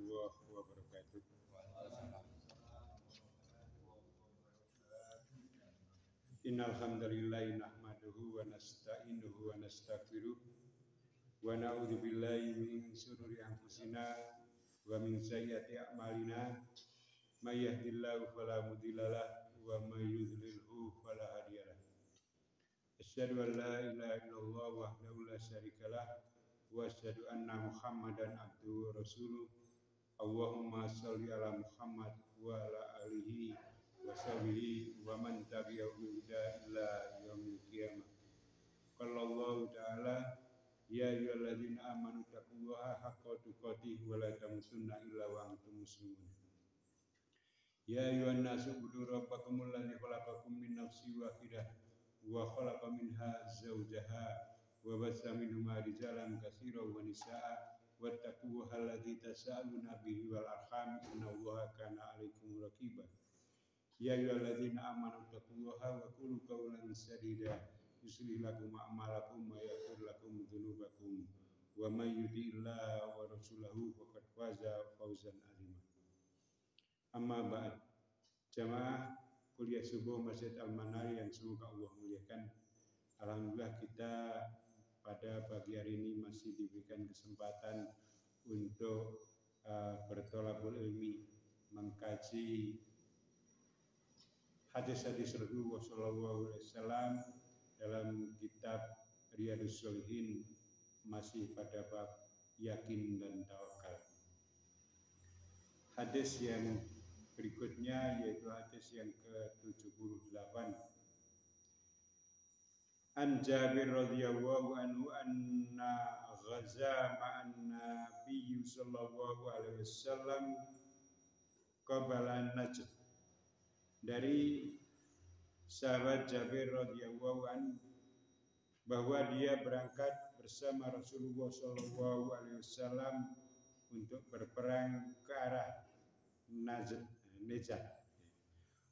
warahmatullahi wabarakatuh. Innal hamdalillah nahmaduhu wa nasta'inuhu wa nastaghfiruh wa na'udzu billahi min shururi anfusina wa min sayyiati a'malina may yahdihillahu fala mudhillalah wa may yudhlilhu fala hadiyalah. Asyhadu an la ilaha illallah wahdahu la syarikalah wa asyhadu anna Muhammadan abduhu wa rasuluh. Allahumma sholli ala Muhammad wa ala alihi wa sahbihi wa man tabi'ahu ila yaumil qiyamah. Qala Allah ta'ala ya ayyuhalladzina amanu taqullaha haqqa tuqatih wa la tamutunna illa wa antum muslimun. Ya ayyuhan nasu ubudu rabbakumul ladzi khalaqakum min nafsin wahidah wa khalaqa minha zawjaha wa bassa minhuma rijalan katsiran wa nisaa'a wattaqullaha alladzi tasaaluna bihi wal arham innallaha kana 'alaikum raqiba. Ya ayyuhalladzina amanu taqullaha wa qulu qawlan sadida yuslih lakum a'malakum wa yaghfir lakum dzunubakum wa may yuti'illaha wa rasulahu faqad faza fawzan 'azima. Amma ba'd. Jamaah kuliah subuh Masjid Al-Manari yang semoga Allah muliakan. Alhamdulillah kita pada pagi hari ini masih diberikan kesempatan untuk bertolabul ilmi, mengkaji hadis-hadis Rasulullah SAW dalam kitab Riyadhus Shalihin, masih pada bab yakin dan tawakal. Hadis yang berikutnya yaitu hadis yang ke-78. An Jabir radhiyallahu anhu anna ghaza ma'an Nabi sallallahu alaihi wasallam qabala Najd. Dari sahabat Jabir radhiyallahu anhu bahwa dia berangkat bersama Rasulullah sallallahu alaihi wasallam untuk berperang ke arah Najd.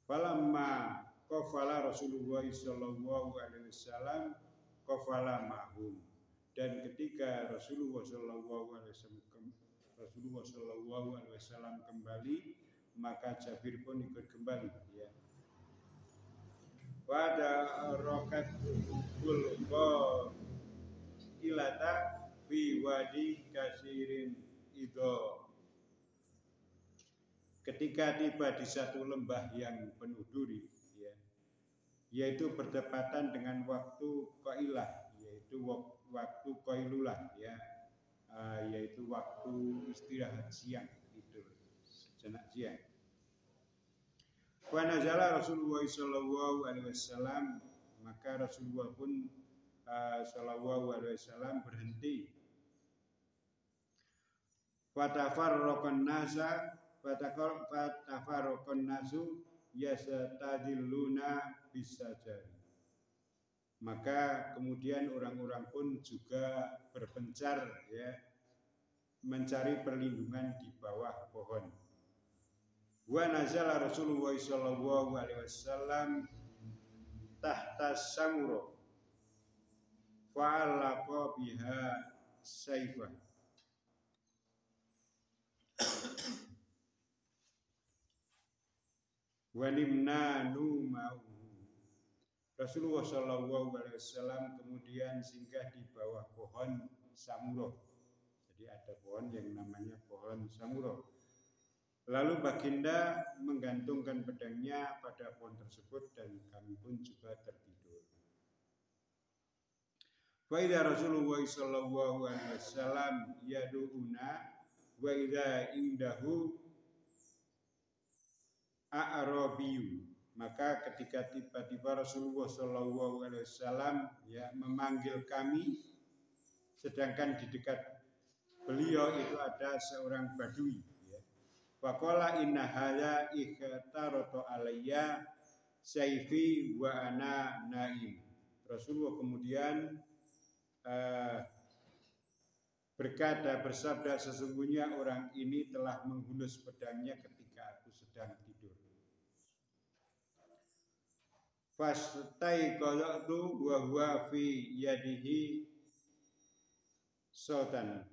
Falamma qafala Rasulullah sallallahu alaihi wasallam qafala ma'hum. Dan ketika Rasulullah sallallahu alaihi wasallam kembali, maka Jabir pun ikut kembali, ya. Pada rokat kulqa ilata fi wadi kasirin idho. Ketika tiba di satu lembah yang penuh duri, ya, yaitu bertepatan dengan waktu qailah, yaitu waktu qailulah, ya, yaitu waktu istirahat siang, tidur sejenak siang. Wa nazala Rasulullah sallallahu alaihi wasallam, maka Rasulullah pun sallallahu alaihi wasallam berhenti. Fatafarraqan nasu yastadilluna bisajari. Maka kemudian orang-orang pun juga berpencar, ya, mencari perlindungan di bawah pohon. Wa nazala Rasulullah sallallahu alaihi wasallam tahta samura fa'alaqa biha sayfa. Walimna numau. Rasulullah sallallahu alaihi wasallam kemudian singgah di bawah pohon samuro. Jadi ada pohon yang namanya pohon samuro. Lalu baginda menggantungkan pedangnya pada pohon tersebut dan kami pun juga tertidur. Wa idza Rasulullah sallallahu alaihi wasallam yad'una wa idza indahu a'rabiyu. Maka ketika tiba-tiba Rasulullah sallallahu alaihi wasallam, ya, memanggil kami, sedangkan di dekat beliau itu ada seorang badui, ya. Faqala inna hadza ikhtarata alayya sayfi wa ana naim. Rasulullah kemudian bersabda, sesungguhnya orang ini telah menghunus pedangnya ketika aku sedang tidur. Fastaiqadtu wa huwa fi yadihi sultan.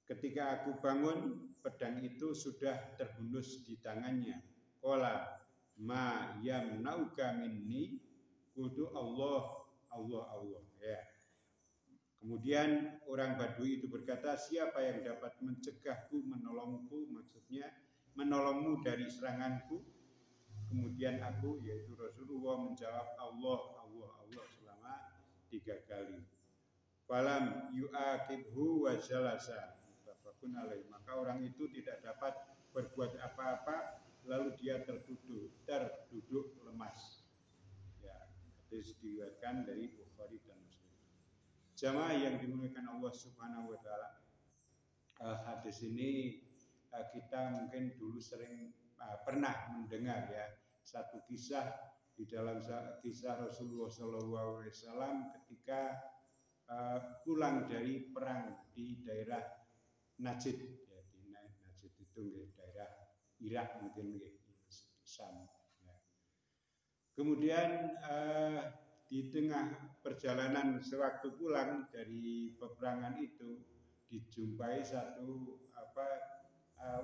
Ketika aku bangun, pedang itu sudah terhunus di tangannya. Qala ma yamnauka minni, qultu Allah, Allah, Allah. Ya. Kemudian orang Badui itu berkata, siapa yang dapat mencegahku, menolongku, maksudnya menolongmu dari seranganku. Kemudian aku, yaitu Rasulullah, menjawab Allah, Allah, Allah selama 3 kali. Falam yu'aqibhu wa jalasa. Maka orang itu tidak dapat berbuat apa-apa, lalu dia terduduk lemas. Ya, hadis diriwayatkan dari Bukhari dan Muslim. Jamaah yang dimuliakan Allah Subhanahu wa taala. Hadis ini kita mungkin dulu sering pernah mendengar ya, satu kisah di dalam kisah Rasulullah SAW ketika pulang dari perang di daerah Najd, ya, di Najd itu daerah Irak mungkin Sam. Ya. Kemudian di tengah perjalanan sewaktu pulang dari peperangan itu dijumpai satu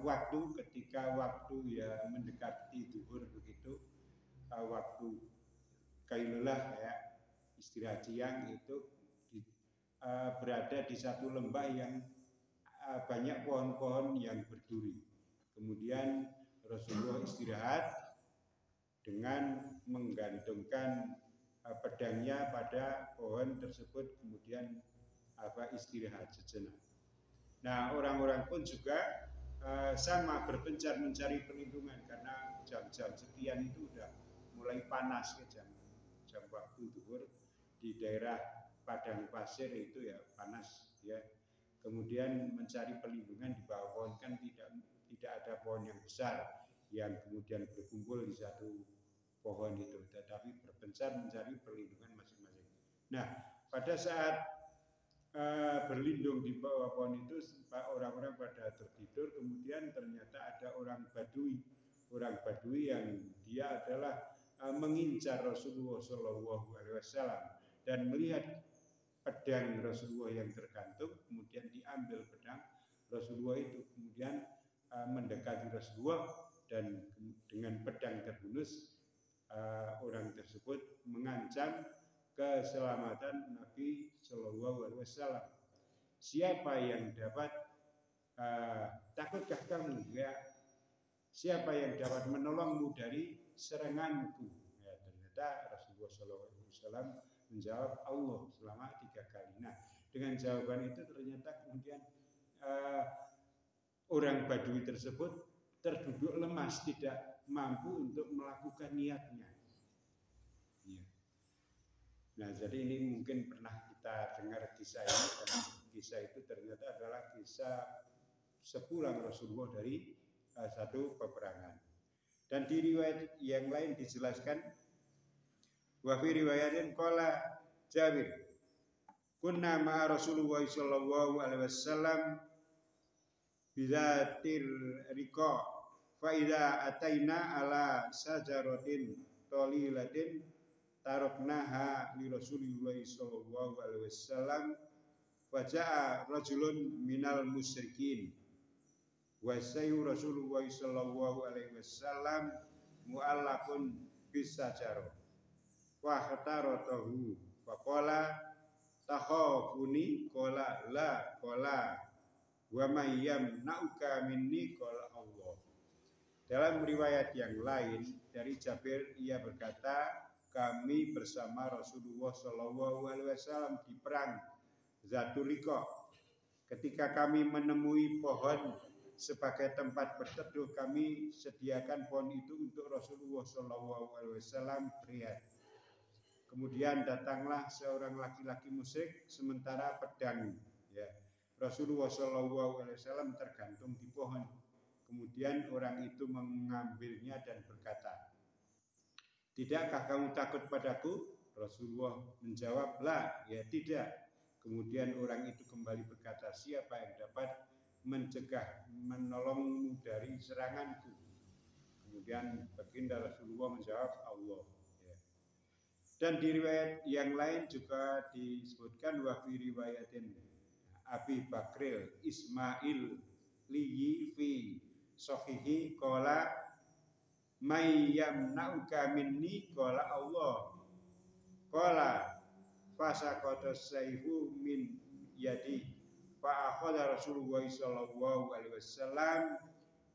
waktu ketika waktu ya mendekati zuhur begitu, waktu kailulah ya istirahat siang itu berada di satu lembah yang banyak pohon-pohon yang berduri. Kemudian Rasulullah istirahat dengan menggantungkan pedangnya pada pohon tersebut, kemudian istirahat sejenak. Nah, orang-orang pun juga sama berpencar mencari perlindungan karena jam-jam sekian itu udah mulai panas ya, jam waktu zuhur di daerah padang pasir itu ya panas ya. Kemudian mencari perlindungan di bawah pohon, kan tidak ada pohon yang besar yang kemudian berkumpul di satu pohon itu, tetapi berpencar mencari perlindungan masing-masing. Nah, pada saat berlindung di bawah pohon itu, orang-orang pada tertidur. Kemudian ternyata ada orang Badui yang dia adalah mengincar Rasulullah SAW dan melihat pedang Rasulullah yang tergantung, kemudian diambil pedang Rasulullah itu, kemudian mendekati Rasulullah dan dengan pedang terhunus orang tersebut mengancam keselamatan Nabi Shallallahu Alaihi Wasallam. Siapa yang dapat takutkah kamu ya? Siapa yang dapat menolongmu dari seranganku? Ya, ternyata Rasulullah Shallallahu Alaihi Wasallam menjawab Allah selama 3 kali. Nah, dengan jawaban itu ternyata kemudian orang Badui tersebut terduduk lemas, tidak mampu untuk melakukan niatnya. Ya. Nah, jadi ini mungkin pernah kita dengar kisah ini, karena kisah itu ternyata adalah kisah sepulang Rasulullah dari satu peperangan. Dan di riwayat yang lain dijelaskan, wa fi riwayatin qala Jabir, kunna ma Rasulullah sallallahu alaihi wasallam bizatir riqa fa idza ataina ala sajaratin talilatin taraknaha li Rasulillah sallallahu alaihi wasallam wa jaa rajulun minal musyrikin wa sayyu Rasulullah sallallahu alaihi wasallam mu'allaqun bisajarah wa khataratahu fa qala takhafuni qala la qala wa mayyam na'uka minni qala Allah. Dalam riwayat yang lain dari Jabir, ia berkata, kami bersama Rasulullah Shallallahu Alaihi Wasallam di perang Zatul Riqa. Ketika kami menemui pohon sebagai tempat berteduh, kami sediakan pohon itu untuk Rasulullah Shallallahu Alaihi Wasallam beriat. Kemudian datanglah seorang laki-laki musyrik sementara pedang ya Rasulullah Shallallahu Alaihi Wasallam tergantung di pohon. Kemudian orang itu mengambilnya dan berkata, tidakkah kamu takut padaku? Rasulullah menjawab, la, ya tidak. Kemudian orang itu kembali berkata, siapa yang dapat mencegah, menolongmu dari seranganku? Kemudian baginda Rasulullah menjawab, Allah. Ya. Dan di riwayat yang lain juga disebutkan, wa fi riwayatin Abi Bakril Ismail liyi fi sahihi qala may yamna'uka minni qala Allah qala fasaqata sayfu min yadi fa akhadha Rasulullah sallallahu alaihi wasallam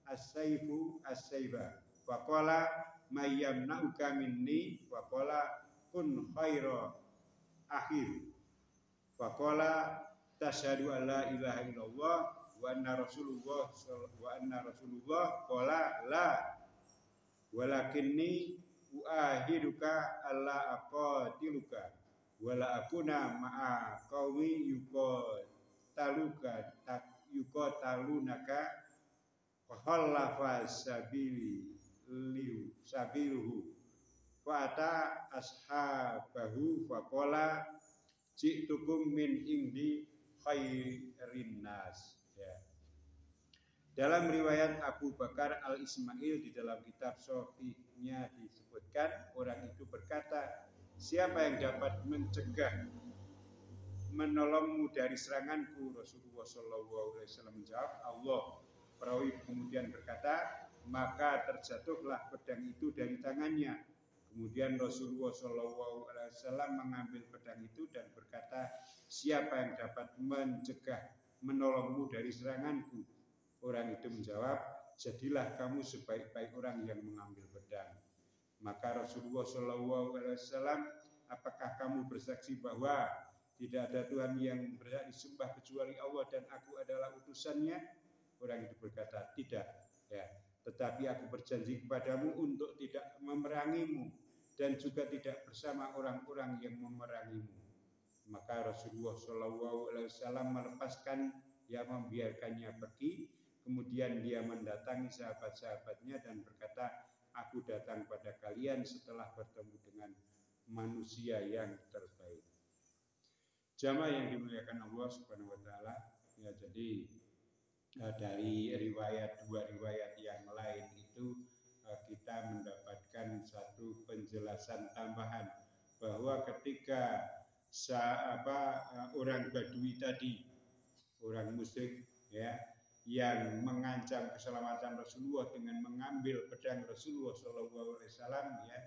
as-sayfu as-sayfa fa qala may yamna'uka minni fa qala kun khaira akhir fa qala tasyhadu an la ilaha illallah wa anna Rasulullah qala la walakinni uahiduka alla aqatiluka wala akuna ma'a qaumi yuqatalunaka fahallafa sabiluhu fa'ata ashabahu faqala ji'tukum min indi khairin nas. Ya. Dalam riwayat Abu Bakar Al-Ismail di dalam kitab Sahihnya disebutkan orang itu berkata, siapa yang dapat mencegah menolongmu dari seranganku? Rasulullah SAW menjawab, Allah. Perawi kemudian berkata, maka terjatuhlah pedang itu dari tangannya. Kemudian Rasulullah SAW mengambil pedang itu dan berkata, siapa yang dapat mencegah menolongmu dari seranganku? Orang itu menjawab, jadilah kamu sebaik-baik orang yang mengambil pedang. Maka Rasulullah SAW, apakah kamu bersaksi bahwa tidak ada Tuhan yang berhak disembah kecuali Allah dan aku adalah utusannya? Orang itu berkata, tidak. Ya, tetapi aku berjanji kepadamu untuk tidak memerangimu dan juga tidak bersama orang-orang yang memerangimu. Maka Rasulullah SAW melepaskan, yang membiarkannya pergi. Kemudian dia mendatangi sahabat-sahabatnya dan berkata, aku datang pada kalian setelah bertemu dengan manusia yang terbaik. Jamaah yang dimuliakan Allah Subhanahu wa taala, ya, jadi dari dua riwayat yang lain itu kita mendapatkan satu penjelasan tambahan bahwa ketika orang Badui tadi, orang musyrik, ya, yang mengancam keselamatan Rasulullah dengan mengambil pedang Rasulullah SAW, ya,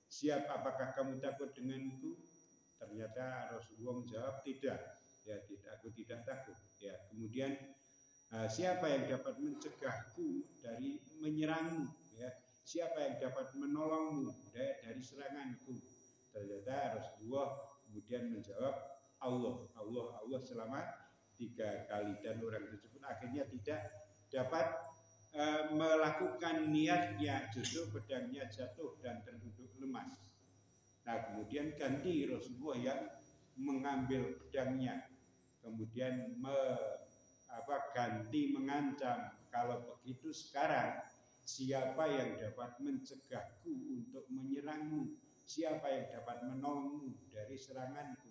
siap, apakah kamu takut denganku? Ternyata Rasulullah menjawab, tidak, ya, tidak, aku tidak takut. Ya, kemudian siapa yang dapat mencegahku dari menyerangmu? Ya, siapa yang dapat menolongmu dari seranganku? Ternyata Rasulullah kemudian menjawab, Allah selama 3 kali, dan orang tersebut akhirnya tidak dapat melakukan niatnya, justru pedangnya jatuh dan terduduk lemas. Nah, kemudian ganti Rasulullah yang mengambil pedangnya, kemudian ganti mengancam, kalau begitu sekarang siapa yang dapat mencegahku untuk menyerangmu? Siapa yang dapat menolongmu dari seranganku?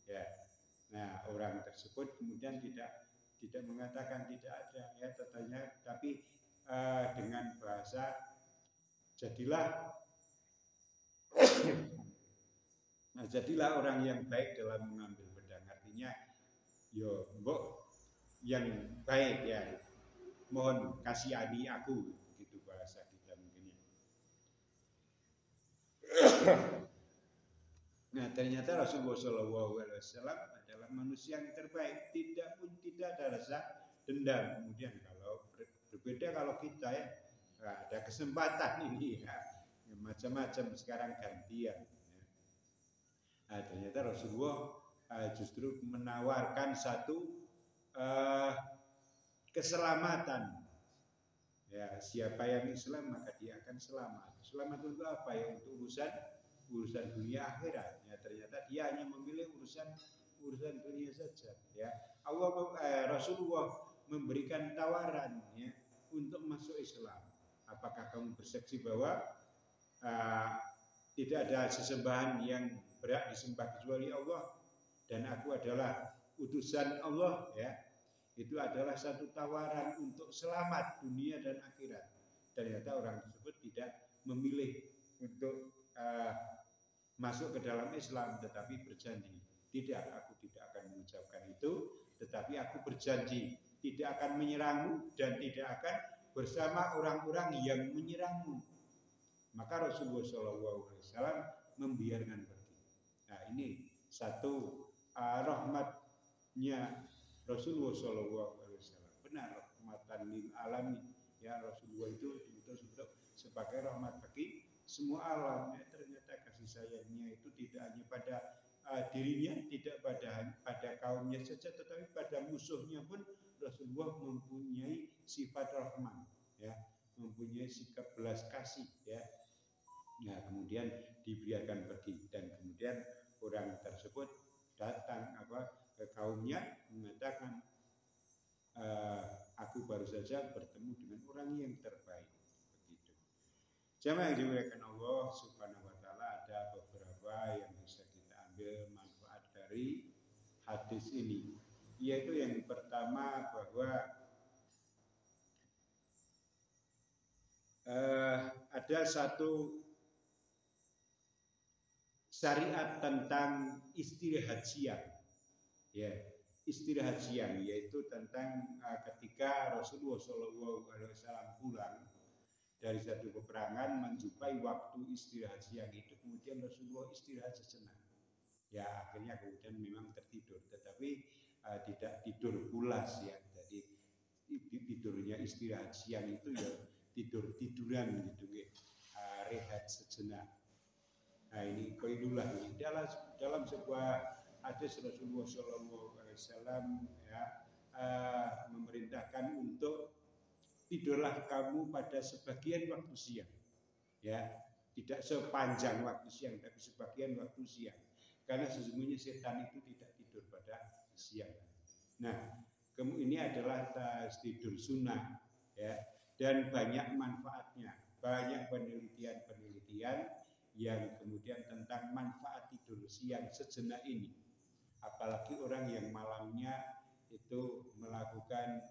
Ya. Nah, orang tersebut kemudian tidak mengatakan tidak ada, ya, tapi dengan bahasa jadilah orang yang baik dalam mengambil pedang. Artinya, yo mbok yang baik, ya, mohon kasihani aku, gitu bahasa kita mungkin, ya. Nah, ternyata Rasulullah SAW adalah manusia yang terbaik, tidak ada rasa dendam. Kemudian kalau berbeda kalau kita, ya, ada kesempatan ini, ya, macam-macam, sekarang gantian. Ya. Nah, ternyata Rasulullah justru menawarkan satu keselamatan. Ya, siapa yang Islam maka dia akan selamat. Selamat untuk apa? Ya, untuk urusan dunia akhirat. Ya, ternyata dia hanya memilih urusan dunia saja. Ya, Rasulullah memberikan tawaran, ya, untuk masuk Islam. Apakah kamu bersaksi bahwa tidak ada sesembahan yang berhak disembah kecuali Allah dan aku adalah utusan Allah, ya. Itu adalah satu tawaran untuk selamat dunia dan akhirat. Ternyata orang tersebut tidak memilih untuk masuk ke dalam Islam, tetapi berjanji, tidak, aku tidak akan mengucapkan itu tetapi aku berjanji tidak akan menyerangmu dan tidak akan bersama orang-orang yang menyerangmu. Maka Rasulullah SAW membiarkan pergi. Nah, ini satu rahmatnya Rasulullah SAW. Benar, rahmatan lil alamin. Ya, Rasulullah itu disebut sebagai rahmat bagi semua alam. Ya, ternyata kasih sayangnya itu tidak hanya pada dirinya, tidak pada kaumnya saja, tetapi pada musuhnya pun Rasulullah mempunyai sifat rahman, ya, mempunyai sikap belas kasih, ya. Nah, kemudian dibiarkan pergi dan kemudian orang tersebut datang ke kaumnya mengatakan, aku baru saja bertemu dengan orang yang terbaik. Begitu. Jamaah yang dimuliakan Allah Subhanahu wa taala, ada beberapa yang bisa kita ambil manfaat dari hadis ini. Yaitu yang pertama bahwa ada satu syariat tentang istirahat siang, ya, istirahat siang, yaitu tentang ketika Rasulullah SAW pulang dari satu peperangan menjumpai waktu istirahat siang itu, kemudian Rasulullah istirahat sejenak, ya, akhirnya kemudian memang tertidur, tetapi tidak tidur pulas, ya, jadi tidurnya istirahat siang itu ya tiduran gitu, rehat sejenak. Nah, ini qailulah ini dalam sebuah hadis Rasulullah SAW, ya, memerintahkan untuk tidurlah kamu pada sebagian waktu siang, ya, tidak sepanjang waktu siang tapi sebagian waktu siang, karena sesungguhnya setan itu tidak tidur pada siang. Nah, ini adalah tidur sunnah, ya, dan banyak manfaatnya, banyak penelitian yang kemudian tentang manfaat tidur siang sejenak ini. Apalagi orang yang malamnya itu melakukan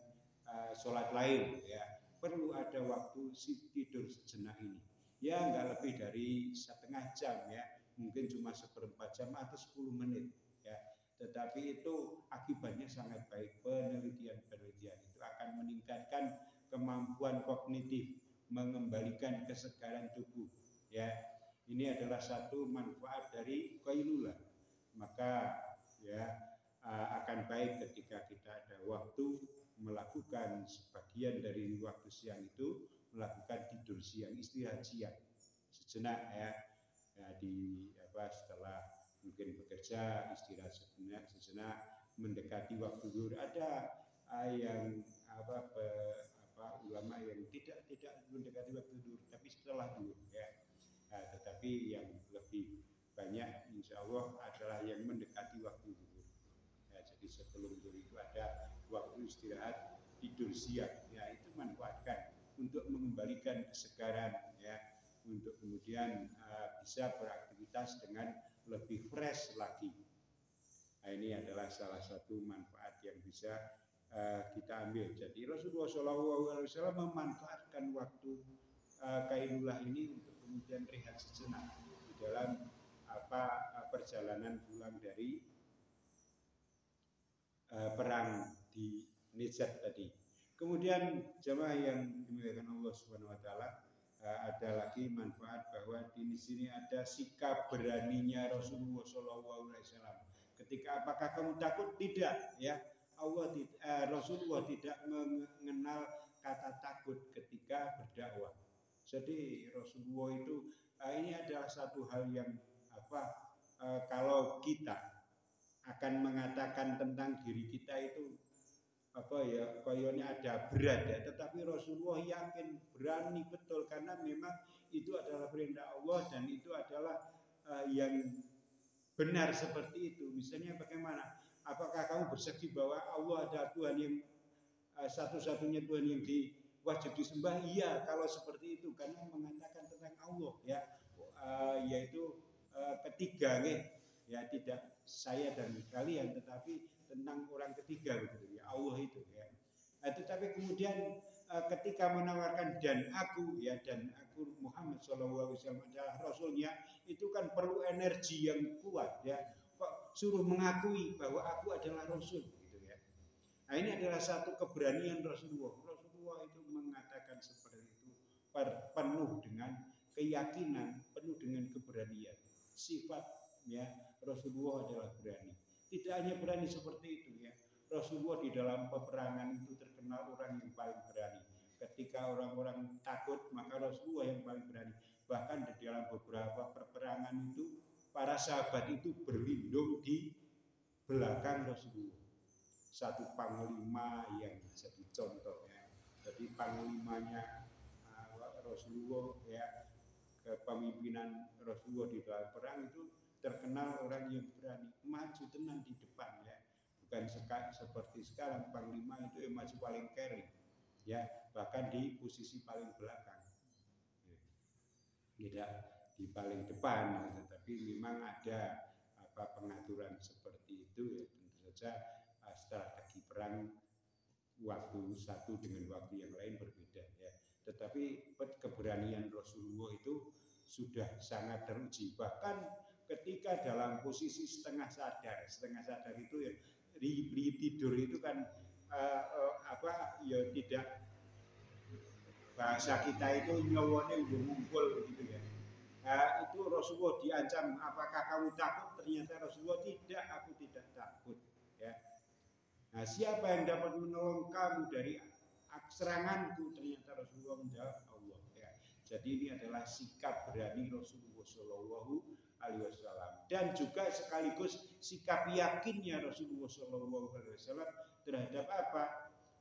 sholat lain, ya, perlu ada waktu tidur sejenak ini. Ya, nggak lebih dari setengah jam, ya, mungkin cuma 1/4 jam atau 10 menit, ya. Tetapi itu akibatnya sangat baik. Penelitian itu akan meningkatkan kemampuan kognitif, mengembalikan kesegaran tubuh, ya. Ini adalah satu manfaat dari qailulah. Maka, ya, akan baik ketika kita ada waktu melakukan sebagian dari waktu siang itu melakukan tidur siang, istirahat siang sejenak, ya, setelah mungkin bekerja istirahat sejenak mendekati waktu zuhur. Ada yang ulama yang tidak mendekati waktu zuhur tapi setelah zuhur, ya. Tetapi yang lebih banyak insya Allah adalah yang mendekati waktu zuhur, ya, jadi sebelum zuhur itu ada waktu istirahat tidur siang, ya, itu manfaatkan untuk mengembalikan kesegaran, ya, untuk kemudian bisa beraktivitas dengan lebih fresh lagi. Nah, ini adalah salah satu manfaat yang bisa kita ambil. Jadi Rasulullah SAW memanfaatkan waktu qailulah ini untuk kemudian rehat sejenak di dalam perjalanan pulang dari perang di Najat tadi. Kemudian jamaah yang dimuliakan Allah Subhanahu wa taala, ada lagi manfaat bahwa di sini ada sikap beraninya Rasulullah SAW. Ketika apakah kamu takut? Tidak, ya. Rasulullah tidak mengenal kata takut ketika berdakwah. Jadi Rasulullah itu ini adalah satu hal yang kalau kita akan mengatakan tentang diri kita itu koyonya ada berat, ya, tetapi Rasulullah yakin, berani betul, karena memang itu adalah perintah Allah dan itu adalah yang benar seperti itu. Misalnya bagaimana? Apakah kamu bersaksi bahwa Allah adalah Tuhan yang satu-satunya Tuhan yang wajib disembah? Iya, kalau seperti itu, karena mengatakan tentang Allah, ya, yaitu ketiga, ya, tidak saya dan kalian, tetapi tentang orang ketiga, begitu, ya, Allah itu, ya. Tetapi kemudian ketika menawarkan dan aku Muhammad SAW adalah Rasulnya, itu kan perlu energi yang kuat, ya. Kok suruh mengakui bahwa aku adalah Rasul, gitu, ya. Nah, ini adalah satu keberanian Rasulullah. Rasulullah itu mengatakan seperti itu penuh dengan keyakinan, penuh dengan keberanian. Sifatnya Rasulullah adalah berani. Tidak hanya berani seperti itu ya. Rasulullah di dalam peperangan itu terkenal orang yang paling berani. Ketika orang-orang takut, maka Rasulullah yang paling berani. Bahkan di dalam beberapa peperangan itu, para sahabat itu berlindung di belakang Rasulullah. Satu panglima yang jadi contoh ya. Jadi panglimanya Rasulullah ya, kepemimpinan Rasulullah di dalam perang itu terkenal orang yang berani maju tenang di depan ya. Bukan seperti sekarang panglima itu yang maju paling kiri ya, bahkan di posisi paling belakang. Tidak di paling depan, tetapi memang ada pengaturan seperti itu ya. Tentu saja strategi perang waktu satu dengan waktu yang lain berbeda ya. Tetapi keberanian Rasulullah itu sudah sangat teruji. Bahkan ketika dalam posisi setengah sadar itu ya, di tidur itu kan ya tidak, bahasa kita itu nyawone udah ngumpul begitu ya. Itu Rasulullah diancam, apakah kamu takut? Ternyata Rasulullah tidak, aku tidak takut ya. Nah, siapa yang dapat menolong kamu dari seranganku? Ternyata Rasulullah menjawab Allah ya. Jadi ini adalah sikap berani Rasulullah Shallallahu Alaihi Wasallam, dan juga sekaligus sikap yakinnya Rasulullah Shallallahu Alaihi Wasallam terhadap apa?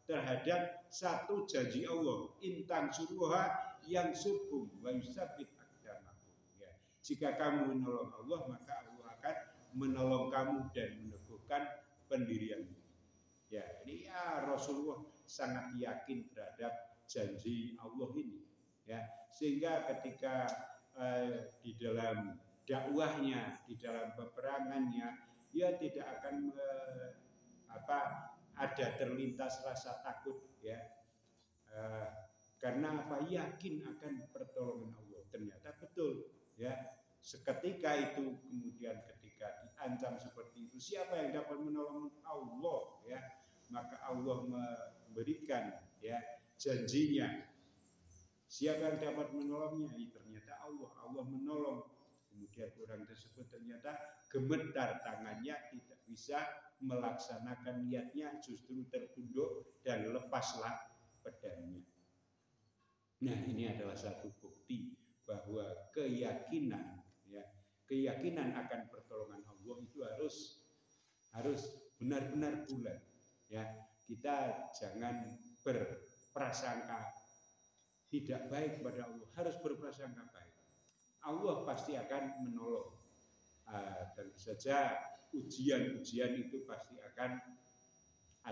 Terhadap satu janji Allah, intang suruha yang subhum wa yusabbit aqdamakum ya. Jika kamu menolong Allah, maka Allah akan menolong kamu dan meneguhkan pendirianmu. Ya, ini ya Rasulullah sangat yakin terhadap janji Allah ini ya, sehingga ketika di dalam dakwahnya, di dalam peperangannya, dia tidak akan ada terlintas rasa takut ya, karena apa? Yakin akan pertolongan Allah. Ternyata betul ya, seketika itu kemudian ketika diancam seperti itu, siapa yang dapat menolong? Allah ya. Maka Allah memberikan ya janjinya. Siapa yang dapat menolongnya? Ternyata Allah menolong. Kemudian orang tersebut ternyata gemetar tangannya, tidak bisa melaksanakan niatnya, justru tertunduk dan lepaslah pedangnya. Nah, ini adalah satu bukti bahwa keyakinan akan pertolongan Allah itu harus benar-benar bulat. Ya, kita jangan berprasangka tidak baik pada Allah, harus berprasangka baik. Allah pasti akan menolong. Tentu saja ujian-ujian itu pasti akan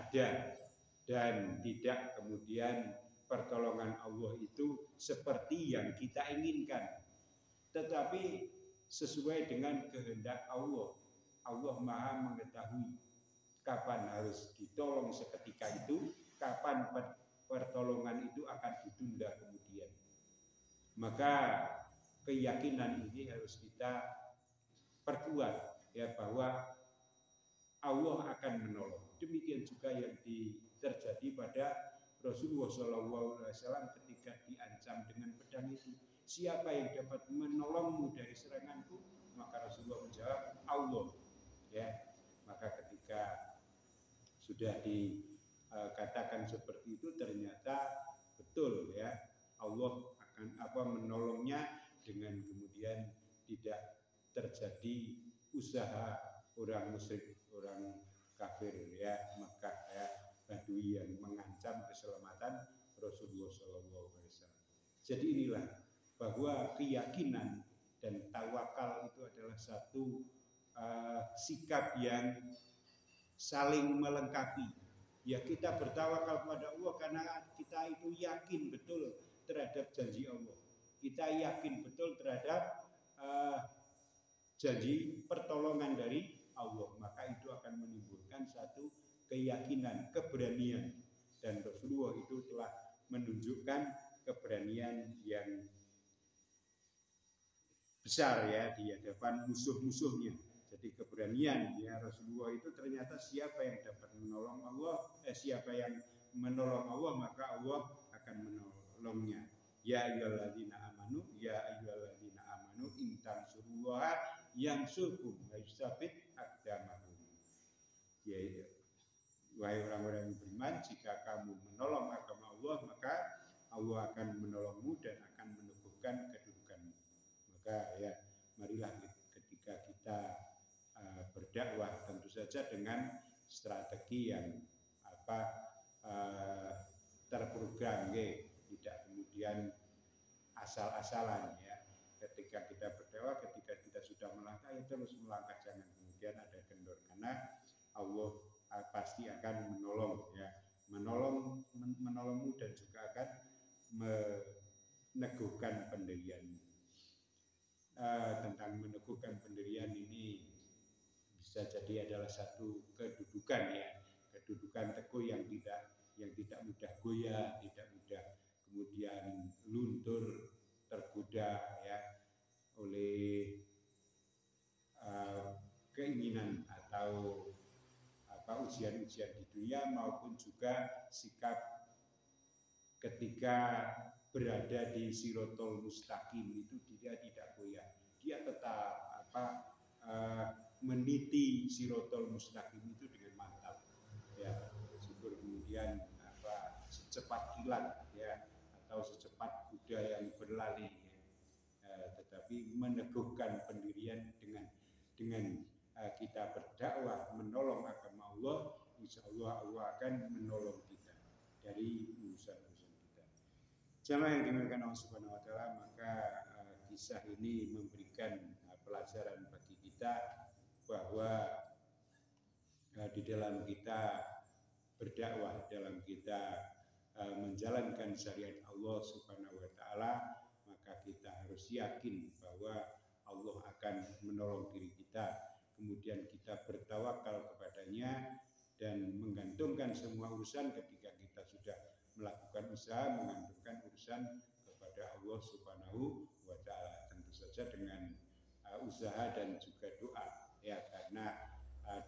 ada, dan tidak kemudian pertolongan Allah itu seperti yang kita inginkan, tetapi sesuai dengan kehendak Allah. Allah Maha mengetahui kapan harus ditolong seketika itu, kapan pertolongan itu akan ditunda kemudian. Maka keyakinan ini harus kita perkuat ya, bahwa Allah akan menolong. Demikian juga yang terjadi pada Rasulullah SAW ketika diancam dengan pedang itu. Siapa yang dapat menolongmu dari seranganku? Maka Rasulullah menjawab Allah ya. Maka ketika sudah dikatakan seperti itu, ternyata betul ya, Allah akan menolongnya, dengan kemudian tidak terjadi usaha orang musyrik, orang kafir ya, Mekah ya, Badui yang mengancam keselamatan Rasulullah SAW. Jadi inilah bahwa keyakinan dan tawakal itu adalah satu sikap yang saling melengkapi. Ya, kita bertawakal kepada Allah karena kita itu yakin betul terhadap janji Allah. Kita yakin betul terhadap janji pertolongan dari Allah. Maka itu akan menimbulkan satu keyakinan, keberanian. Dan Rasulullah itu telah menunjukkan keberanian yang besar ya di hadapan musuh-musuhnya. Jadi keberanian ya Rasulullah itu ternyata siapa yang dapat menolong Allah, siapa yang menolong Allah maka Allah akan menolongnya. Ya ayyuhalladzina amanu in tansurullaha yansurkum wa yusabbit aqdamakum. Ya, wahai orang-orang yang beriman, jika kamu menolong agama Allah maka Allah akan menolongmu dan akan meneguhkan kedudukanmu. Maka ya marilah ketika kita berdakwah tentu saja dengan strategi yang terprogram, tidak kemudian asal-asalan ya. Ketika kita berdakwah, ketika kita sudah melangkah ya terus melangkah, jangan kemudian ada kendor, karena Allah pasti akan menolong ya, menolongmu dan juga akan meneguhkan pendirianmu. Tentang meneguhkan pendirian ini bisa jadi adalah satu kedudukan ya, kedudukan teguh yang tidak mudah goyah, tidak mudah kemudian luntur tergoda ya oleh keinginan atau ujian-ujian di dunia, maupun juga sikap ketika berada di Sirotol Mustaqim itu dia tidak goyah, dia tetap meniti Sirotol Mustaqim itu dengan mantap ya, syukur kemudian secepat kilat ya atau secepat kuda yang berlari ya. Tetapi meneguhkan pendirian dengan kita berdakwah menolong agama Allah, insya Allah Allah akan menolong kita dari urusan-urusan kita. Jamaah yang dimuliakan Allah Subhanahu Wa Taala, maka kisah ini memberikan pelajaran bagi kita bahwa di dalam kita berdakwah, dalam kita menjalankan syariat Allah Subhanahu Wa Taala, maka kita harus yakin bahwa Allah akan menolong diri kita. Kemudian kita bertawakal kepadanya dan menggantungkan semua urusan ketika kita sudah melakukan usaha, menggantungkan urusan kepada Allah Subhanahu wa Ta'ala, tentu saja dengan usaha dan juga doa ya, karena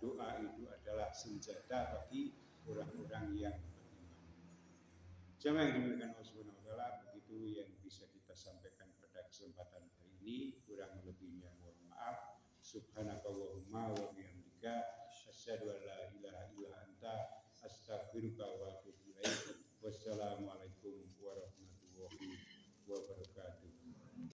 doa itu adalah senjata bagi orang-orang yang beriman. Jamaah yang dimuliakan Allah Subhanahu wa Ta'ala, begitu yang bisa kita sampaikan pada kesempatan hari ini, kurang lebihnya mohon maaf. Subhanakallahumma wa bihamdika asyhadu an la ilaha illa anta astaghfiruka wa atubu ilaik. Wassalamualaikum warahmatullahi wabarakatuh.